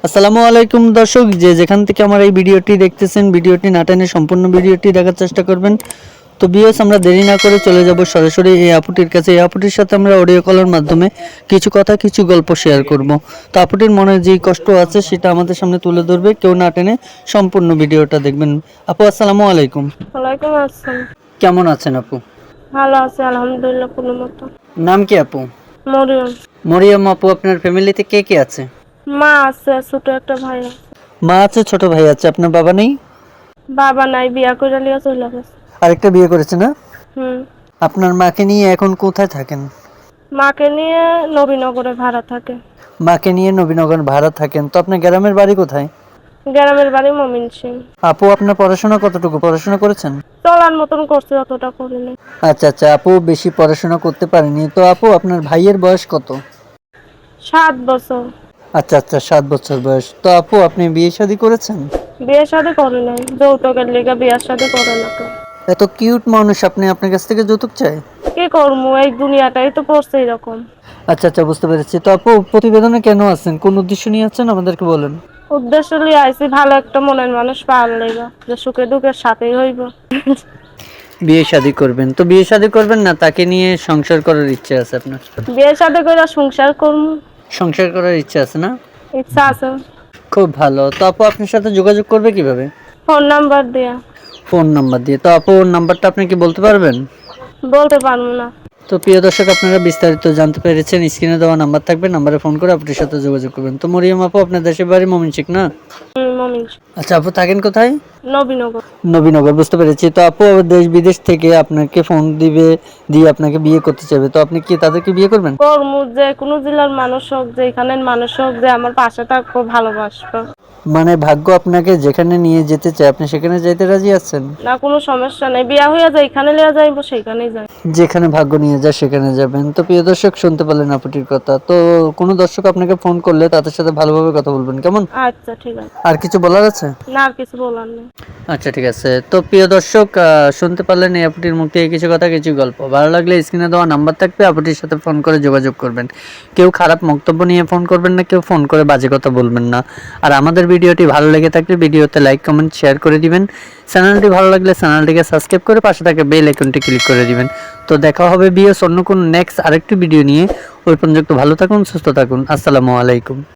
আসসালামু আলাইকুম দর্শক, যে যেখান থেকে আমার এই ভিডিওটি দেখতেছেন, ভিডিওটি না টেনে সম্পূর্ণ ভিডিওটি দেখার চেষ্টা করবেন। তো ভিউয়ার্স, আমরা দেরি না করে চলে যাব সরাসরি এই আপুটির কাছে। এই আপুটির সাথে আমরা অডিও কলের মাধ্যমে কিছু কথা কিছু গল্প শেয়ার করব। তো আপুটির মনে যে কষ্ট আছে সেটা আমাদের সামনে তুলে ধরবে, কেউ না টেনে সম্পূর্ণ ভিডিওটা দেখবেন। আপু আসসালামু আলাইকুম। ওয়ালাইকুম আসসালাম। কেমন আছেন আপু? ভালো আছে আলহামদুলিল্লাহ কোনো মতো। নাম কি আপু? মরিয়ম। মরিয়ম আপু, আপনার ফ্যামিলিতে কে কে আছে? মা আছে, ছোট একটা ভাই আছে। মা আছে, ছোট ভাই আছে, আপনার বাবা নেই? বাবা নাই, বিয়া করে লিয়া চলে গেছে। আরেকটা বিয়ে করেছে না? হুম। আপনার মাকে নিয়ে এখন কোথায় থাকেন? মাকে নিয়ে নবীনগরে ভাড়া থাকে। মাকে নিয়ে নবীনগর ভাড়া থাকেন। তো আপনার গ্রামের বাড়ি কোথায়? গ্রামের বাড়ি মমিনসিং। আপু, আপনার পড়াশোনা কতটুকু পড়াশোনা করেছেন? চলার মতন করছে, অতটা করিনি। আচ্ছা আচ্ছা, আপু বেশি পড়াশোনা করতে পারেনি। তো আপু, আপনার ভাইয়ের বয়স কত? 7 বছর। আচ্ছা আচ্ছা, 7 বছর বয়স। তো আপু, আপনি বিয়ে শাদী করেছেন? বিয়ে শাদী করে নাই, যৌতুকের লিগা বিয়ার শাদী করে না তো। এত কিউট মানুষ, আপনি আপনার কাছ থেকে যৌতুক চাই? কি করবো, এই দুনিয়াটাই তো পড়ছে এরকম। আচ্ছা আচ্ছা, বুঝতে পেরেছি। তো আপু, প্রতিবেদনে কেন আছেন, কোন উদ্দেশ্য নিয়ে আছেন আমাদেরকে বলেন। উদ্দেশ্য লিয়ে আইছি ভালো একটা মনের মানুষ পাওয়ার লেগা, যে সুখে দুঃখের সাথেই হইব। বিয়ে শাদী করবেন? তো বিয়ে শাদী করবেন না, তাকে নিয়ে সংসার করার ইচ্ছে আছে আপনার? বিয়ে শাদী করে সংসার করবো, সংসার করার ইচ্ছা আছে না? ইচ্ছা আছে। খুব ভালো। তো আপু, আপনার সাথে যোগাযোগ করবে কিভাবে? ফোন নাম্বার দিয়া। ফোন নাম্বার দিয়ে? তো আপু, ওর নাম্বারটা আপনি কি বলতে পারবেন? বলতে পারবো না। তো প্রিয় দর্শক, আপনারা বিস্তারিত জানতে পেরেছেন। স্ক্রিনে দেওয়া নাম্বার থাকবে, নাম্বারে ফোন করে আপনার সাথে যোগাযোগ করবেন। তো মরিয়ম আপু, আপনার দেশের বাড়ি ময়মনসিংহ না? মমিনসিং। আচ্ছা আপু, থাকেন কোথায়? নবীনগর। নবীনগর, বুঝতে পেরেছি। তো আপু, দেশ বিদেশ থেকে আপনাকে ফোন দিবে, দিয়ে আপনাকে বিয়ে করতে চাইবে। তো আপনি কি তাদেরকে বিয়ে করবেন? কর্মু, যে কোনো জেলার মানুষ হোক, যেখানের মানুষ হোক, যে আমার পাশে থাকবো, ভালোবাসবো। মানে ভাগ্য আপনাকে যেখানে নিয়ে যেতে চায়, আপনি সেখানে যাইতে রাজি আছেন? না, কোনো সমস্যা নেই, বিয়া হইয়া যায় এখানে লিয়া যাইবো, সেইখানেই যাই। যেখানে ভাগ্য নিয়ে যায় সেখানে যাবেন। তো প্রিয় দর্শক, শুনতে পারলেন আপুটির কথা। তো কোনো দর্শক আপনাকে ফোন করলে তাদের সাথে ভালোভাবে কথা বলবেন, কেমন? আচ্ছা ঠিক আছে। আর কিছু বলার আছে? না, আর কিছু বলার নেই। আচ্ছা ঠিক আছে। তো প্রিয় দর্শক, শুনতে পারলেন এই আপুটির মুখ থেকে কিছু কথা কিছু গল্প। ভালো লাগলে স্ক্রিনে দেওয়া নাম্বার থাকবে, আপুটির সাথে ফোন করে যোগাযোগ করবেন। কেউ খারাপ বক্তব্য নিয়ে ফোন করবেন না, কেউ ফোন করে বাজে কথা বলবেন না। আর আমাদের ভিডিওটি ভালো লেগে থাকলে ভিডিওতে লাইক কমেন্ট শেয়ার করে দিবেন। চ্যানেলটি ভালো লাগলে চ্যানেলটিকে সাবস্ক্রাইব করে পাশে থাকা বেল আইকনটি ক্লিক করে দিবেন। তো দেখা হবে অন্য কোনো নেক্সট আরেকটি ভিডিও নিয়ে। ওই পর্যন্ত ভালো থাকুন, সুস্থ থাকুন। আসসালামু আলাইকুম।